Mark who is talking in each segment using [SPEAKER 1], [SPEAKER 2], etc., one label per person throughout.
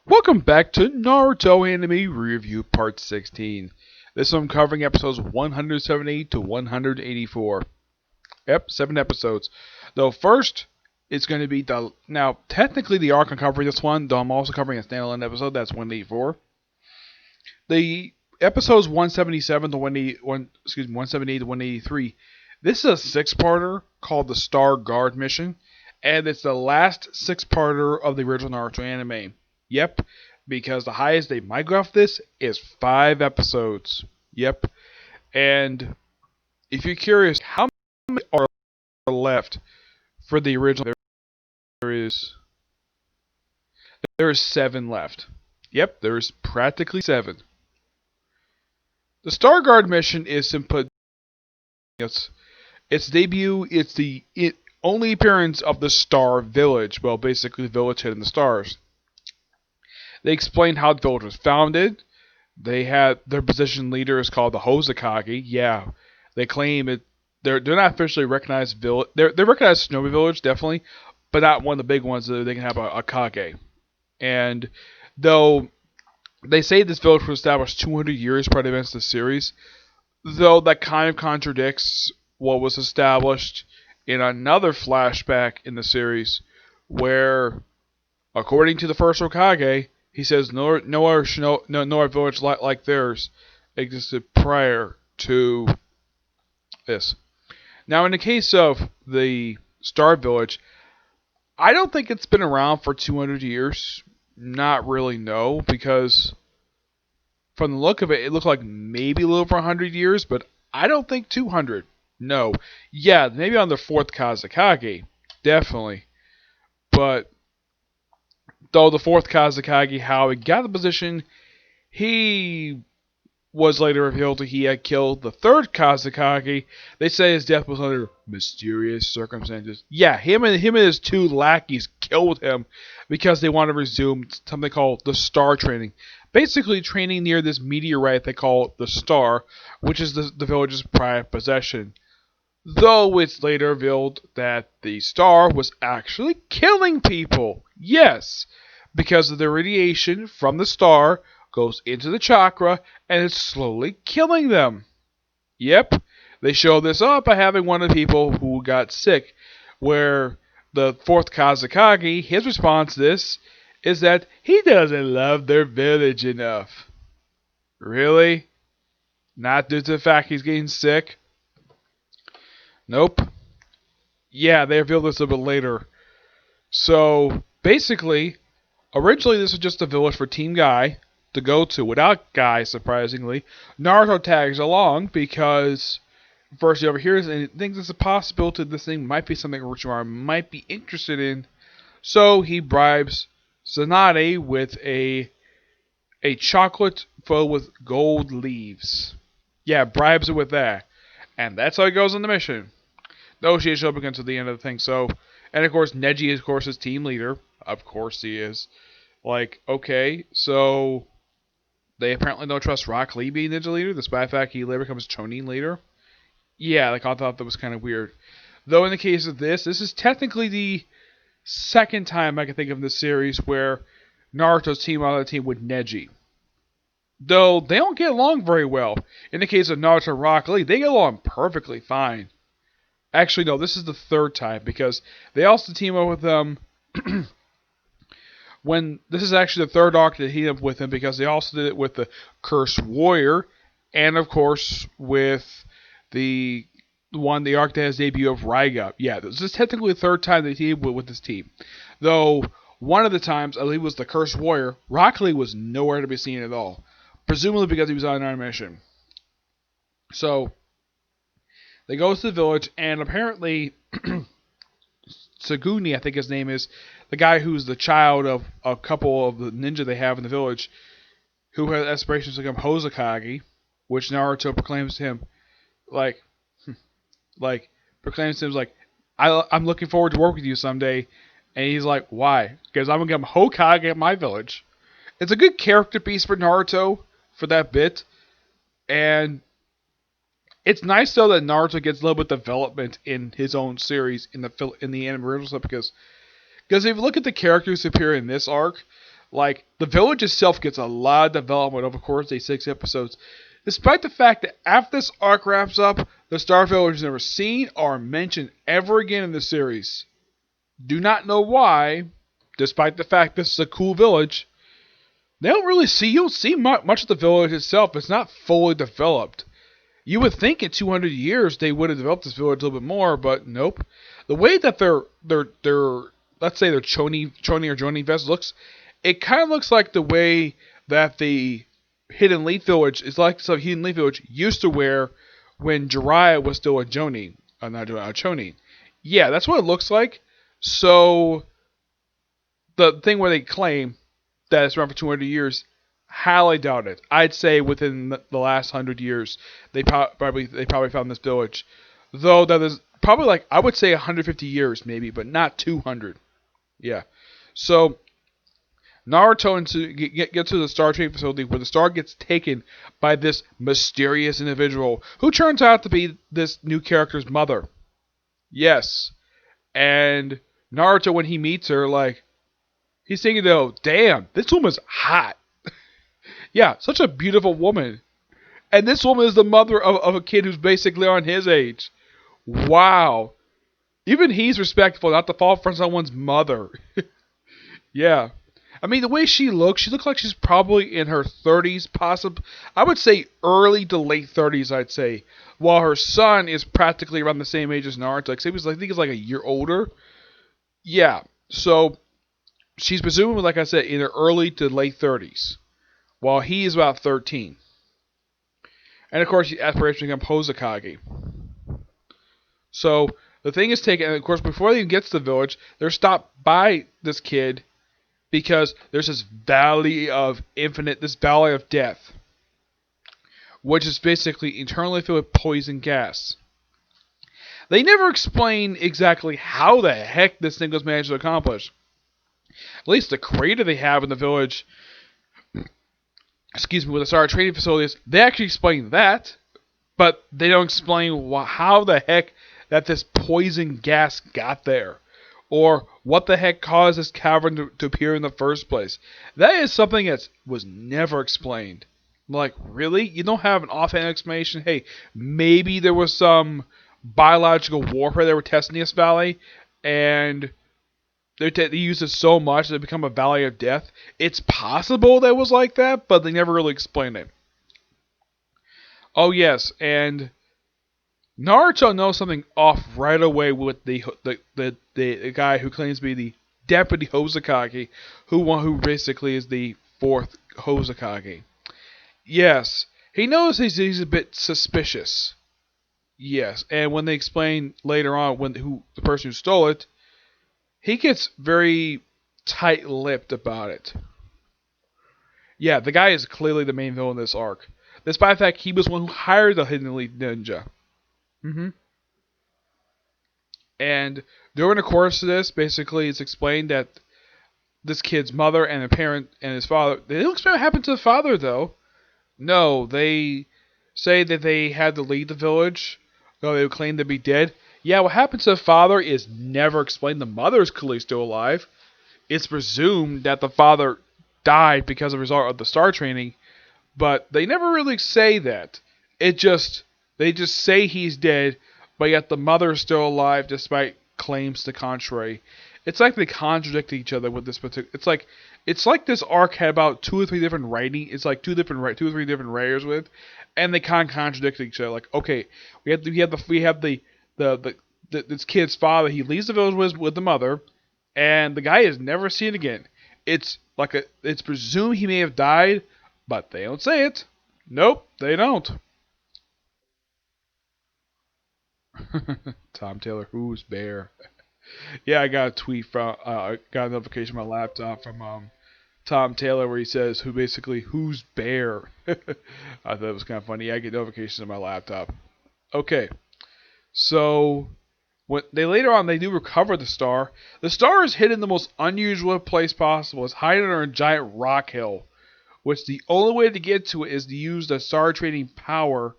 [SPEAKER 1] Welcome back to Naruto Anime Review Part 16. This one covering episodes 178 to 184. Yep, 7 episodes. Though first, it's going to be now technically the arc I'm covering this one, though I'm also covering a standalone episode, that's 184. The episodes 177 to 178 to 183. This is a 6-parter called the Star Guard Mission, and it's the last 6-parter of the original Naruto anime. Yep, because the highest they might go off this is 5 episodes. Yep, and if you're curious, how many are left for the original? There is 7 left. Yep, there is practically 7. The Star Guard mission is simple. Its debut. It's the only appearance of the Star Village. Well, basically, the village hidden in the stars. They explained how the village was founded. They had their position leader is called the Hozakage. Yeah, they claim it. They're not officially recognized village. They're recognized Snowy Village definitely, but not one of the big ones that they can have a Kage. And though they say this village was established 200 years prior to events of the series, though that kind of contradicts what was established in another flashback in the series, where, according to the first Hokage, he says no other village like theirs existed prior to this. Now, in the case of the Star Village, I don't think it's been around for 200 years. Not really, no, because from the look of it, it looked like maybe a little over 100 years, but I don't think 200. No. Yeah, maybe on the 4th Kazekage. Definitely. But though the 4th Kazekage, how he got the position, he was later revealed that he had killed the 3rd Kazekage. They say his death was under mysterious circumstances. Yeah, him and his 2 lackeys killed him because they wanted to resume something called the Star Training. Basically training near this meteorite they call the Star, which is the village's private possession. Though it's later revealed that the Star was actually killing people. Yes, because of the radiation from the Star goes into the chakra and it's slowly killing them. Yep, they show this up by having one of the people who got sick, where the 4th Kazekage, his response to this is that he doesn't love their village enough. Really? Not due to the fact he's getting sick? Nope. Yeah, they revealed this a bit later. So, basically, originally this was just a village for Team Guy to go to without Guy, surprisingly. Naruto tags along because first he overhears and thinks it's a possibility this thing might be something Orochimaru might be interested in. So he bribes Tsunade with a chocolate filled with gold leaves. Yeah, bribes it with that. And that's how he goes on the mission. Though she show up again to the end of the thing. So, and of course Neji is of course his team leader. Of course he is. Like, okay, so they apparently don't trust Rock Lee being ninja leader, despite the fact he later becomes Chonin leader. Yeah, like I thought that was kind of weird. Though in the case of this is technically the 2nd time I can think of in this series where Naruto's team on the team with Neji. Though they don't get along very well. In the case of Naruto and Rock Lee, they get along perfectly fine. Actually, no, this is the 3rd time because they also team up with them. When this is actually the 3rd arc to team up with him because they also did it with the Cursed Warrior, and of course with the arc that has debut of Raiga. Yeah, this is technically the 3rd time they teamed with this team. Though one of the times, I believe it was the Cursed Warrior, Rock Lee was nowhere to be seen at all. Presumably because he was on an mission. So they go to the village, and apparently Tsuguni, I think his name is, the guy who's the child of a couple of the ninja they have in the village, who has aspirations to become Hozakage, which Naruto proclaims to him, proclaims to him like, I'm looking forward to work with you someday, and he's like, why? Because I'm gonna become Hokage at my village. It's a good character piece for Naruto for that bit, and it's nice though that Naruto gets a little bit of development in his own series in the anime original stuff because if you look at the characters who appear in this arc, Like, the village itself gets a lot of development over the course of these 6 episodes, despite the fact that after this arc wraps up, the Star Village is never seen or mentioned ever again in the series. Do not know why, despite the fact this is a cool village. You don't see much of the village itself. It's not fully developed. You would think in 200 years they would have developed this village a little bit more, but nope. The way that their let's say their choni or joining vest looks, it kind of looks like the way that the Hidden Leaf Village is like some Hidden Leaf Village used to wear when Jiraiya was still a Joni, not a choni. Yeah, that's what it looks like. So the thing where they claim that it's around for 200 years, highly doubt it. I'd say within the last 100 years, they probably found this village. Though that is probably like, I would say 150 years maybe, but not 200. Yeah. So Naruto get to the Star Training Facility where the star gets taken by this mysterious individual who turns out to be this new character's mother. Yes. And Naruto, when he meets her, like, he's thinking, though, damn, this woman's hot. Yeah, such a beautiful woman. And this woman is the mother of a kid who's basically on his age. Wow. Even he's respectful not to fall for someone's mother. Yeah. I mean, the way she looks like she's probably in her 30s, possibly. I would say early to late 30s, I'd say. While her son is practically around the same age as Naruto. Like, I think he's like a year older. Yeah. So, she's presumably, like I said, in her early to late 30s. While he is about 13. And, of course, she aspirates to become Hozakage. So, the thing is taken, and of course, before they even get to the village, they're stopped by this kid because there's this valley of death, which is basically internally filled with poison gas. They never explain exactly how the heck this thing was managed to accomplish. At least the crater they have in the village, with the Star Training Facilities, they actually explain that, but they don't explain how the heck that this poison gas got there. Or what the heck caused this cavern to appear in the first place. That is something that was never explained. Like, really? You don't have an offhand explanation? Hey, maybe there was some biological warfare they were testing in this valley, and they used it so much that it became a valley of death. It's possible that it was like that, but they never really explained it. Oh yes, and Naruto knows something off right away with the guy who claims to be the deputy Hozakage, who basically is the 4th Hozakage. Yes, he knows he's a bit suspicious. Yes, and when they explain later on the person who stole it, he gets very tight-lipped about it. Yeah, the guy is clearly the main villain in this arc, despite the fact he was the one who hired the Hidden Leaf Ninja. And during the course of this, basically, it's explained that this kid's mother and the parent and his father, they don't explain what happened to the father, though. No, they say that they had to leave the village, though they would claim to be dead. Yeah, what happened to the father is never explained. The mother is clearly still alive. It's presumed that the father died because of the result of the Star Training, but they never really say that. They just say he's dead, but yet the mother is still alive despite claims to the contrary. It's like they contradict each other with this particular. It's like this arc had about 2 or 3 different writing. It's like 2 or 3 different writers with, and they kind of contradict each other. Like, okay, we have this kid's father. He leaves the village with the mother, and the guy is never seen again. It's presumed he may have died, but they don't say it. Nope, they don't. Tom Taylor, who's bear? Yeah, I got a tweet from, got a notification on my laptop from Tom Taylor where he says, who's bear? I thought it was kind of funny. Yeah, I get notifications on my laptop. Okay, so later on they do recover the star. The star is hidden in the most unusual place possible. It's hiding under a giant rock hill, which the only way to get to it is to use the Star Training power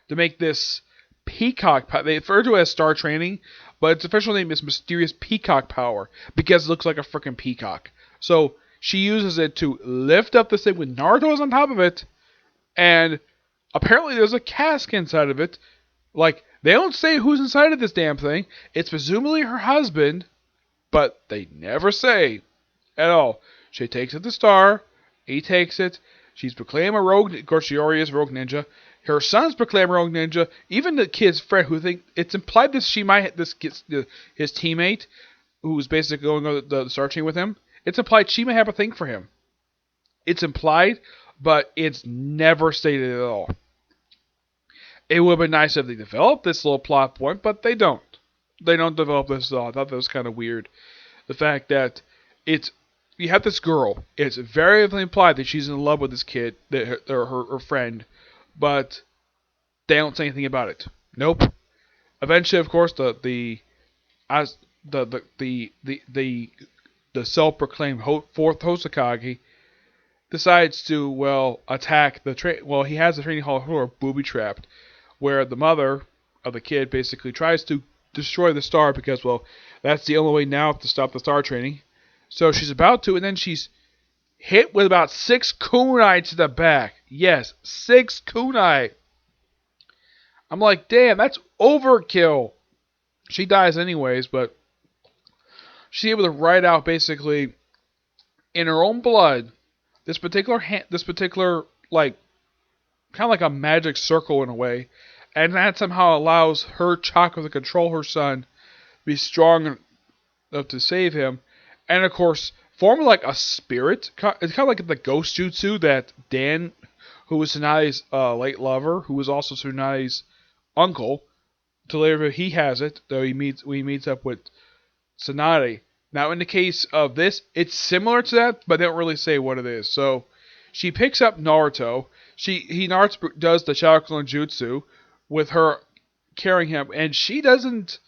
[SPEAKER 1] to make this peacock. They refer to it as Star Training, but its official name is Mysterious Peacock Power because it looks like a freaking peacock. So She uses it to lift up the thing when Naruto is on top of it, and apparently there's a cask inside of it. Like, they don't say who's inside of this damn thing. It's presumably her husband, but they never say at all. She takes it to Star. He takes it. She's proclaimed a rogue. Of course, she already is a rogue ninja. Her son's proclaimed a rogue ninja. Even the kid's friend, who think it's implied that she might his teammate, who's basically going on the Star Chain with him. It's implied she may have a thing for him. It's implied, but it's never stated at all. It would have been nice if they developed this little plot point, but they don't. They don't develop this at all. I thought that was kind of weird. The fact that you have this girl. It's very implied that she's in love with this kid, her friend, but they don't say anything about it. Nope. Eventually, of course, the self-proclaimed fourth Hosakage decides to attack the he has the training hall floor booby trapped, where the mother of the kid basically tries to destroy the star because that's the only way now to stop the star training. So she's about to, and then she's hit with about 6 kunai to the back. Yes, 6 kunai. I'm like, damn, that's overkill. She dies anyways, but she's able to write out basically in her own blood this particular like kind of like a magic circle in a way, and that somehow allows her chakra to control her son, be strong enough to save him. And of course, form like a spirit. It's kind of like the ghost jutsu that Dan, who was Tsunade's late lover, who was also Tsunade's uncle, to later he has it, though he meets up with Tsunade. Now, in the case of this, it's similar to that, but they don't really say what it is. So, she picks up Naruto. Naruto does the Shaolin Jutsu with her carrying him, and she doesn't.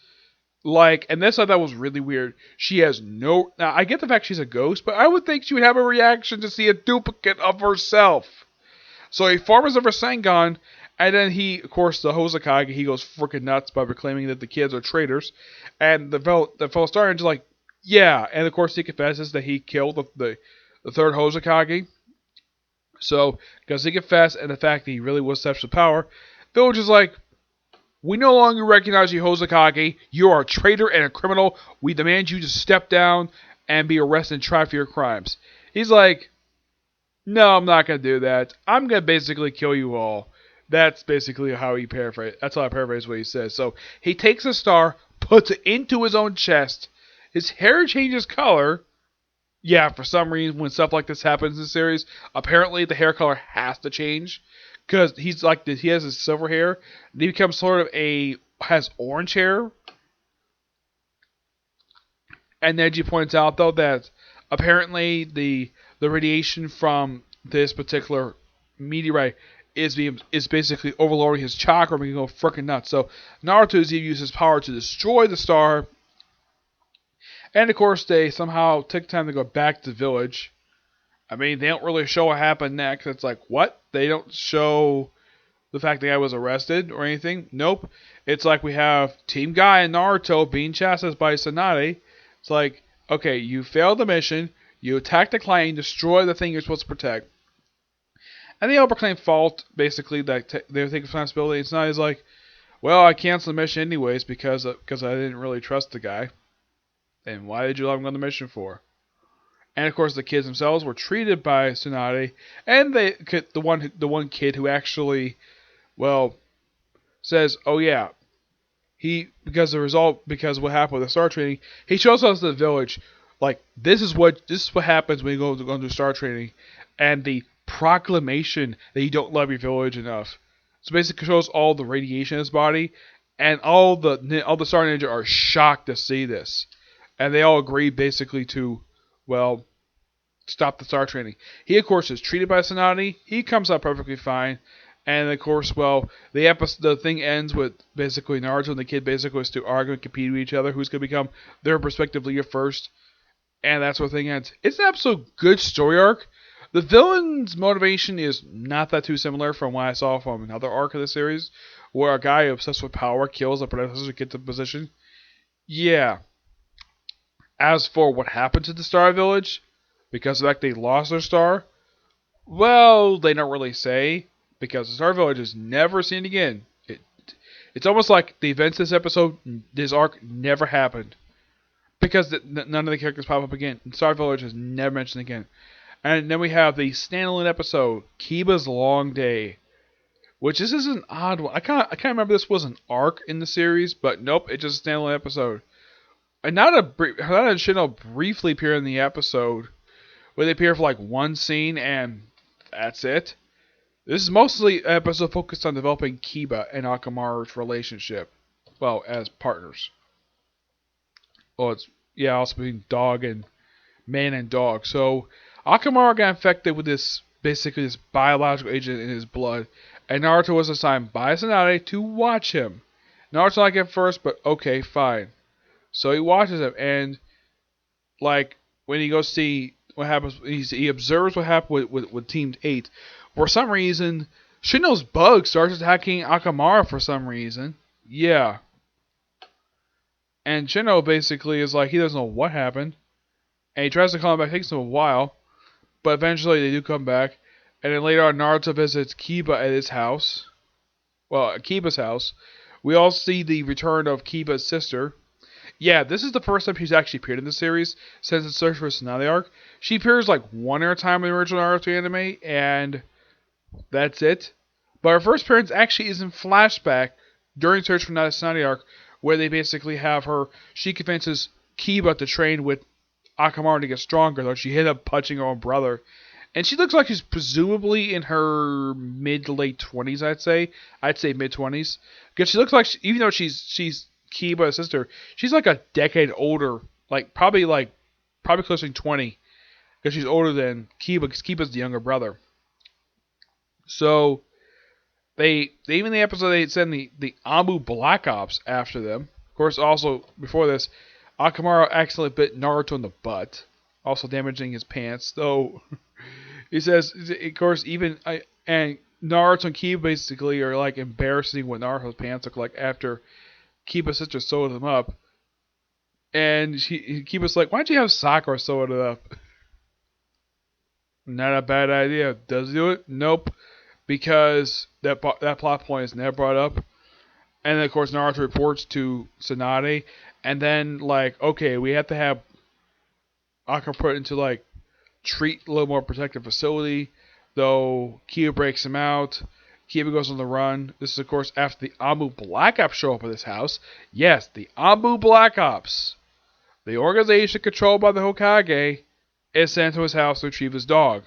[SPEAKER 1] And this I thought was really weird. She has no. Now, I get the fact she's a ghost, but I would think she would have a reaction to see a duplicate of herself. So he forms of her Sengon, and then of course, the Hosakage, he goes freaking nuts by proclaiming that the kids are traitors. And the fellow Star Ninja's like, yeah. And of course, he confesses that he killed the third Hosakage. So, because he confessed, and the fact that he really was such a power, Village is like, we no longer recognize you, Hosakage. You are a traitor and a criminal. We demand you to step down and be arrested and tried for your crimes. He's like, no, I'm not going to do that. I'm going to basically kill you all. That's basically how he paraphrased. That's how I paraphrase what he says. So he takes a star, puts it into his own chest. His hair changes color. Yeah, for some reason, when stuff like this happens in the series, apparently the hair color has to change. Because he's like this, he has his silver hair, and he becomes sort of has orange hair. And Neji points out though that apparently the radiation from this particular meteorite is basically overloading his chakra, making him go freaking nuts. So Naruto is going to use his power to destroy the star. And of course, they somehow take time to go back to the village. I mean, they don't really show what happened next. It's like, what? They don't show the fact the guy was arrested or anything. Nope. It's like we have Team Guy and Naruto being chastised by Tsunade. It's like, okay, you failed the mission. You attacked the client. You destroy the thing you're supposed to protect. And they all proclaim fault, basically, that they're taking responsibility. And Tsunade's like, well, I canceled the mission anyways because I didn't really trust the guy. And why did you let him go on the mission for? And of course, the kids themselves were treated by Tsunade, and the one kid who actually, says, "Oh yeah, because of what happened with the star training, he shows us the village, like this is what happens when you go do star training, and the proclamation that you don't love your village enough. So basically, shows all the radiation in his body, and all the star ninja are shocked to see this, and they all agree basically to, stop the star training. He, of course, is treated by Tsunade. He comes out perfectly fine. And, of course, the thing ends with basically Naruto and the kid basically still arguing and competing with each other who's going to become their respective leader first. And that's where the thing ends. It's an absolute good story arc. The villain's motivation is not that too similar from what I saw from another arc of the series, where a guy obsessed with power kills a predecessor to get to position. Yeah. As for what happened to the Star Village, Because of the fact they lost their star? Well, they don't really say, because the Star Village is never seen again. It's almost like the events of this episode, this arc, never happened. Because none of the characters pop up again. Star Village is never mentioned again. And then we have the standalone episode, Kiba's Long Day. Which this is an odd one. I can't remember this was an arc in the series, but nope, it's just a standalone episode. And Hinata and Shino briefly appear in the episode, where they appear for like one scene and that's it. This is mostly an episode focused on developing Kiba and Akamaru's relationship. Well, as partners. Well, it's, yeah, also between dog and man and dog. So, Akamaru got infected with basically this biological agent in his blood, and Naruto was assigned by Tsunade to watch him. Naruto like at first, but okay, fine. So he watches him, and like when he goes see what happens, he observes what happened with Team 8. For some reason, Shino's bug starts attacking Akamaru for some reason. Yeah. And Shino basically is like, he doesn't know what happened. And he tries to call him back. It takes him a while. But eventually they do come back. And then later on, Naruto visits Kiba at his house. Well, at Kiba's house. We all see the return of Kiba's sister. Yeah, this is the first time she's actually appeared in the series since the Search for Tsunade arc. She appears like one other time in the original Naruto anime, and that's it. But her first appearance actually is in flashback during Search for Tsunade arc, where they basically have her. She convinces Kiba to train with Akamaru to get stronger, though she ended up punching her own brother. And she looks like she's presumably in her mid to late 20s, I'd say. I'd say mid 20s. Because she looks like, even though she's Kiba's sister, she's like a decade older. Probably closer to 20. Because she's older than Kiba, because Kiba's the younger brother. So, they even in the episode, they send the Amu Black Ops after them. Of course, also, before this, Akamaru accidentally bit Naruto in the butt, also damaging his pants. Though he says, of course, and Naruto and Kiba basically are like embarrassing what Naruto's pants look like after Kiba's sister sewed them up. And Kiba's like, "Why don't you have Sakura sew it up?" Not a bad idea. Does he do it? Nope, because that plot point is never brought up. And then, of course, Naruto reports to Tsunade. And then, okay, we have to have Akamaru put into, treat a little more protective facility. Though, Kiba breaks him out. Kiba goes on the run. This is, of course, after the Amu Black Ops show up at this house. Yes, the Amu Black Ops. The organization controlled by the Hokage is sent to his house to retrieve his dog.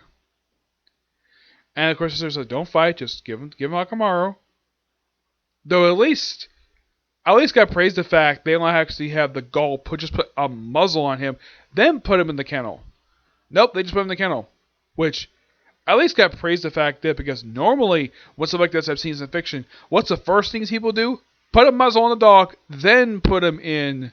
[SPEAKER 1] And, of course, the sister says, don't fight, just give him Akamaru. Though at least got praised the fact they don't actually have the gall just put a muzzle on him, then put him in the kennel. Nope, they just put him in the kennel. Which, at least got praised the fact that, because normally, when stuff like this I've seen in fiction, what's the first things people do? Put a muzzle on the dog, then put him in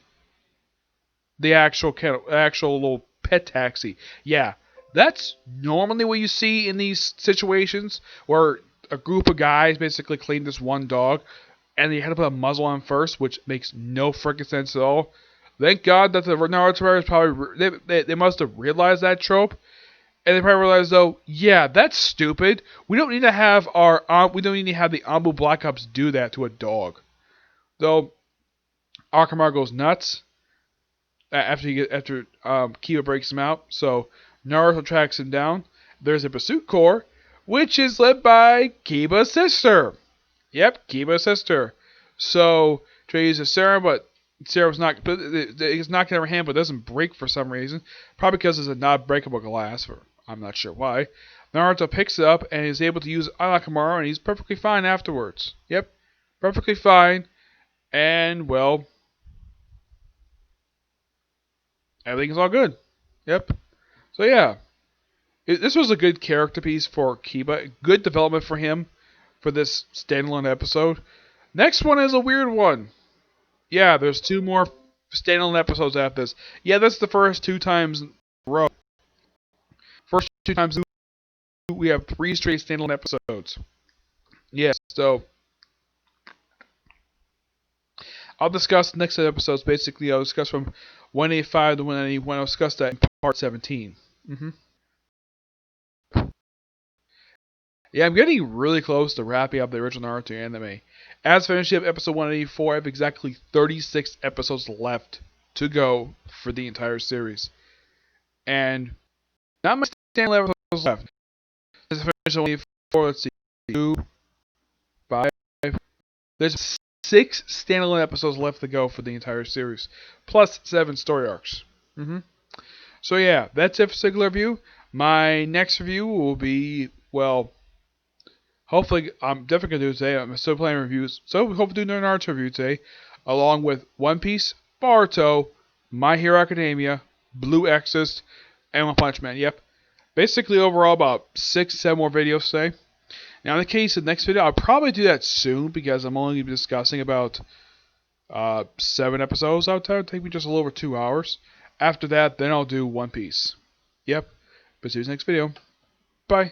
[SPEAKER 1] the actual kennel, actual little pet taxi. Yeah, that's normally what you see in these situations, where a group of guys basically clean this one dog, and they had to put a muzzle on first, which makes no freaking sense at all. Thank God that the Naruto writers probably they must have realized that trope, and they probably realized, though, yeah, that's stupid. We don't need to have the Amu Black Ops do that to a dog. Though Akamaru goes nuts after Kiba breaks him out, so Naruto tracks him down. There's a pursuit corps, which is led by Kiba's sister. Yep, Kiba's sister. So, try to use a serum, but serum's it's knocked out of her hand, but doesn't break for some reason. Probably because it's a non-breakable glass, or I'm not sure why. Naruto picks it up and is able to use it on Akamaru, and he's perfectly fine afterwards. Yep, perfectly fine. And, well, everything's all good. Yep. So, yeah. This was a good character piece for Kiba. Good development for him for this standalone episode. Next one is a weird one. Yeah, there's 2 more standalone episodes after this. Yeah, that's the first 2 times in a row. First 2 times we have 3 straight standalone episodes. Yes, so I'll discuss next episodes. Basically, I'll discuss from 185 to 191. I'll discuss that in part 17. Yeah, I'm getting really close to wrapping up the original Naruto anime. As finishing up episode 184, I have exactly 36 episodes left to go for the entire series. And not much standalone episodes left. There's only 4, let's see, 2, 5. There's 6 standalone episodes left to go for the entire series, plus 7 story arcs. So yeah, that's it for singular review. My next review will be, well, hopefully, I'm definitely going to do it today. I'm still planning reviews. So, hopefully, do another Naruto review today. Along with One Piece, Boruto, My Hero Academia, Blue Exorcist, and One Punch Man. Yep. Basically, overall, about 6-7 more videos today. Now, in the case of the next video, I'll probably do that soon because I'm only going to be discussing about 7 episodes. That would take me just a little over 2 hours. After that, then I'll do One Piece. Yep. But see you in the next video. Bye.